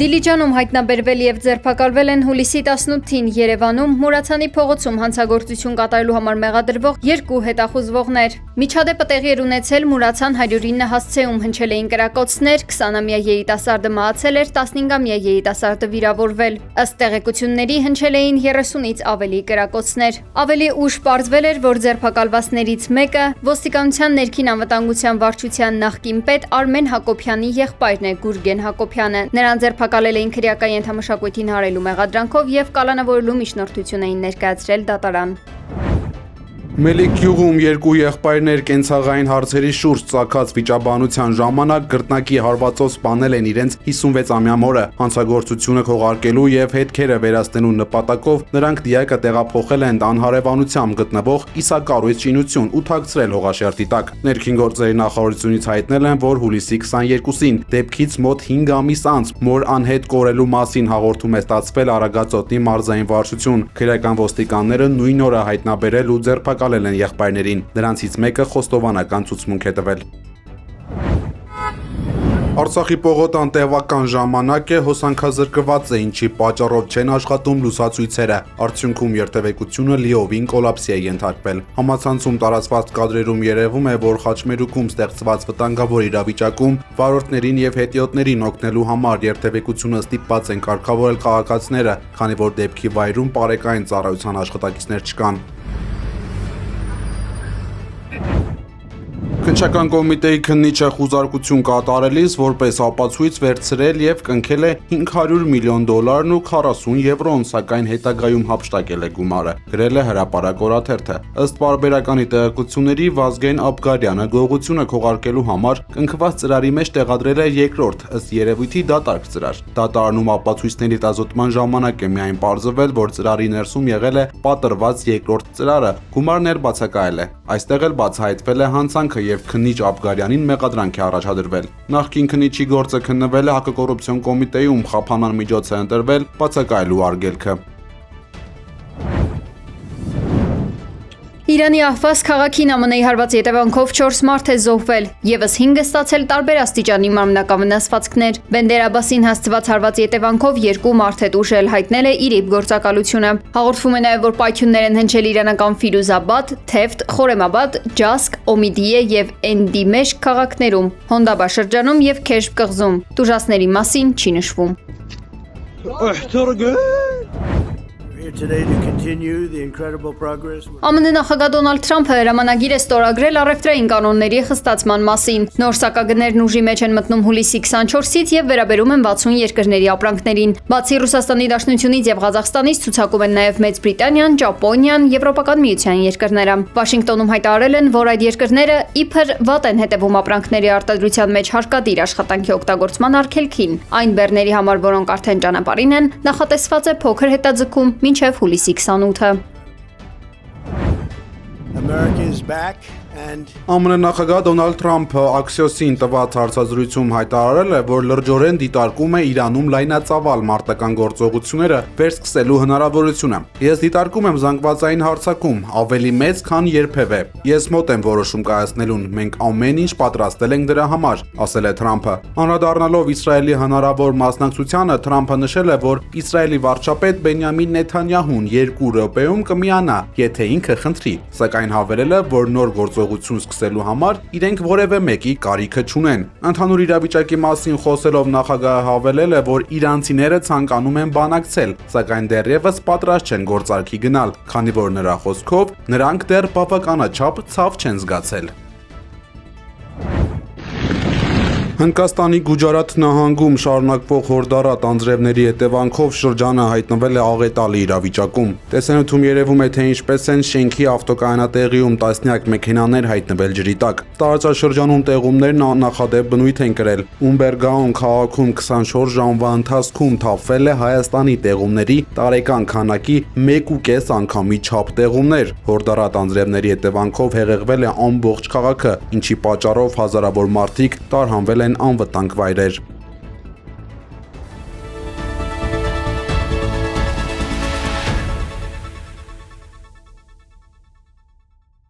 Դիլիջանում հայտնաբերվել եւ ձերբակալվել են հուլիսի 18-ին Երևանում Մուրացանի փողոցում հանցագործություն կատարելու համար մեղադրվող երկու հետախուզվողներ։ Միջադեպը տեղի էր ունեցել Մուրացան 109 հասցեում, հնչել էին կրակոցներ, 20-ամյա երիտասարդը մահացել էր, 15-ամյա երիտասարդը վիրավորվել։ Ըստ տեղեկությունների հնչել էին 30-ից ավելի կրակոցներ։ Ավելի ուշ պարզվել էր, որ ձերբակալվածներից մեկը ոստիկանության ներքին անվտանգության վարչության նախկին պետ Արմեն Հակոբյանի եղբայրն է, Գուրգեն Հակոբյանը։ Նրան ձերբակալել էին քրեական ենթամշակույթին հարելու մեղադրանքով եւ կալանավորելու միջնորդություն էին ներկայացրել դատարան։ Մելիք գյուղում երկու եղբայրներ կենցաղային հարցերի շուրջ ծագած վիճաբանության ժամանակ գռտնակի հարվածով սպանել են իրենց 56-ամյա մորը։ Հանցագործությունը քողարկելու եւ հետքերը վերացնելու նպատակով նրանք դիակը տեղափոխել են անհարևանությամբ գտնվող Իսակարույց շինություն ու թաքցրել հողաշերտի տակ։ Ներքին գործերի նախարարությունից հայտնել են, որ հուլիսի 22-ին դեպքից մոտ 5 ամիս անց մոր անհետ կորելու մասին հաղորդում է ստացվել Արագածոտնի մարզային վարչություն։ Քրեական ոստիկանները նույն օրը հայտնաբերել ու ձերբակալել են եղբայրներին, նրանցից մեկը խոստովանական ցուցմունք է տվել։ Արցախի պողոտան տևական ժամանակ է հոսանքազրկված է, ինչի պատճառով չեն աշխատում լուսացույցերը։ Արդյունքում երթևեկությունը լիովին կոլապսի է ենթարկվել։ Համացանցում տարածված կադրերում երևում է, որ Խաչմերուկում ստեղծված վտանգավոր իրավիճակում վարորդներին եւ հետիոտներին օգնելու համար երթևեկությունը ստիպված են կարգավորել քաղաքացիները, քանի որ դեպքի վայրում բարեկային ծառայության աշխատակիցներ չկան։ Քննչական կոմիտեի քննիչը խուզարկություն կատարելիս որպես ապացույց վերցրել եւ կնքել է $500 միլիոն ու 40 եվրոն, սակայն հետագայում հափշտակել է գումարը, գրել է Հրապարակ օրաթերթը։ Ըստ պարբերականի տեղեկությունների Վազգեն Աբգարյանը գողությունը քողարկելու համար կնքված ծրարի մեջ տեղադրել է երկրորդ, ըստ երևույթի դատարկ ծրար։ Դատարանում ապացույցների տազոտման ժամանակ է միայն պարզվել, որ ծրարի ներսում եղել է պատրված երկրորդ ծրարը, գումարն էլ բացակայել է։ Այստեղ էլ բացահայտվել է հանցանքը եւ քննիչ Աբգարյանին մեղադրանք է առաջադրվել։ Նախկին քննիչի գործը քննվել է հակակոռուպցիոն կոմիտեում, խափանման միջոց է ընտրվել բացակայելու արգելքը։ Իրանի Ահվազ քաղաքին ԱՄՆ-ի հարվածի հետևանքով 4 մարդ է զոհվել, եւս 5 ստացել տարբեր աստիճանի մարմնական վնասվածքներ։ Բենդեր Աբասին հասցված հարվածի հետևանքով 2 մարդ հետ ուժել հայտնել է ԻԼԻՊ գործակալությունը։ Հաղորդվում է նաեւ, որ պայթյուններ են հնչել իրանական Ֆիրուզաբադ, Թեֆտ, Խորեմաբադ, Ջասկ, Օմիդիե եւ Էնդիմեշկ քաղաքներում, Հոնդաբա շրջանում եւ Քեշբ կղզում։ Տուժածների մասին չի նշվում։ ԱՄՆ նախագահ Դոնալդ Թրամփը հրամանագիր է ստորագրել առևտրային կանոնների խստացման մասին։ Նոր սակագներն ուժի մեջ են մտնում հուլիսի 24-ից եւ վերաբերում են 60 երկրների ապրանքներին։ Բացի Ռուսաստանի Դաշնությունից եւ Ղազախստանից ցուցակում են նաեւ Մեծ Բրիտանիան, Ճապոնիան, Եվրոպական միության երկրները։ Վաշինգտոնում հայտարարել են, որ այդ երկրները իբր վատ են հետևում ապրանքների արտադրության մեջ հարկադիր աշխատանքի օգտագործման արգելքին։ Այն բեռների համար, որոնք արդեն ճանապարհին են, նախատեսված է փոքր հետաձգում մինչև հուլիսի 28-ը։ ԱՄՆ նախագահ Դոնալդ Թրամփը Axios-ին տված հարցազրույցում հայտարարել է, որ լրջորեն դիտարկում է Իրանում լայնածավալ մարտական գործողությունները վերսկսելու հնարավորությունը։ Ես դիտարկում եմ զանգվածային հարձակում ավելի մեծ, քան երբևէ։ Ես մոտ եմ որոշում կայացնելուն, մենք ամեն ինչ պատրաստել ենք դրա համար, ասել է Թրամփը։ Անդրադառնալով Իսրայելի հնարավոր մասնակցությանը, Թրամփը նշել է, որ Իսրայելի վարչապետ Բենյամին Նեթանյահուն 2 րոպեում կմիանա, եթե ինքը խնդրի, սակայն հավելել է, որ նոր գործողություն սկսելու համար իրենք որևէ մեկի կարիքը չունեն։ Ընդհանուր իրավիճակի մասին խոսելով նախագահը հավելել է, որ իրանցիները ցանկանում են բանակցել, սակայն դեռևս պատրաստ չեն գործարքի գնալ, քանի որ նրա խոսքով նրանք դեռ բավականաչափ ցավ չեն զգացել։ Հնդկաստանի Գուջարաթ նահանգում շարունակվող հորդառատ անձրևների հետևանքով շրջանը հայտնվել է աղետալի իրավիճակում։ Տեսանյութում երևում է, թե ինչպես են շենքի ավտոկայանատեղիում տասնյակ մեքենաներ հայտնվել ջրի տակ։ Տարածաշրջանում տեղումներն աննախադեպ բնույթ են կրել։ Ումբերգաոն քաղաքում 24 ժամվա ընթացքում թափվել է Հայաստանի տեղումների տարեկան քանակի 1.5 անգամի չափ տեղումներ։ Հորդառատ անձրևների հետևանքով հեղեղվել է ամբողջ քաղաքը, ինչի պատճառով հազարավոր մարդիկ տարհանվել են անվտանգ վայրեր։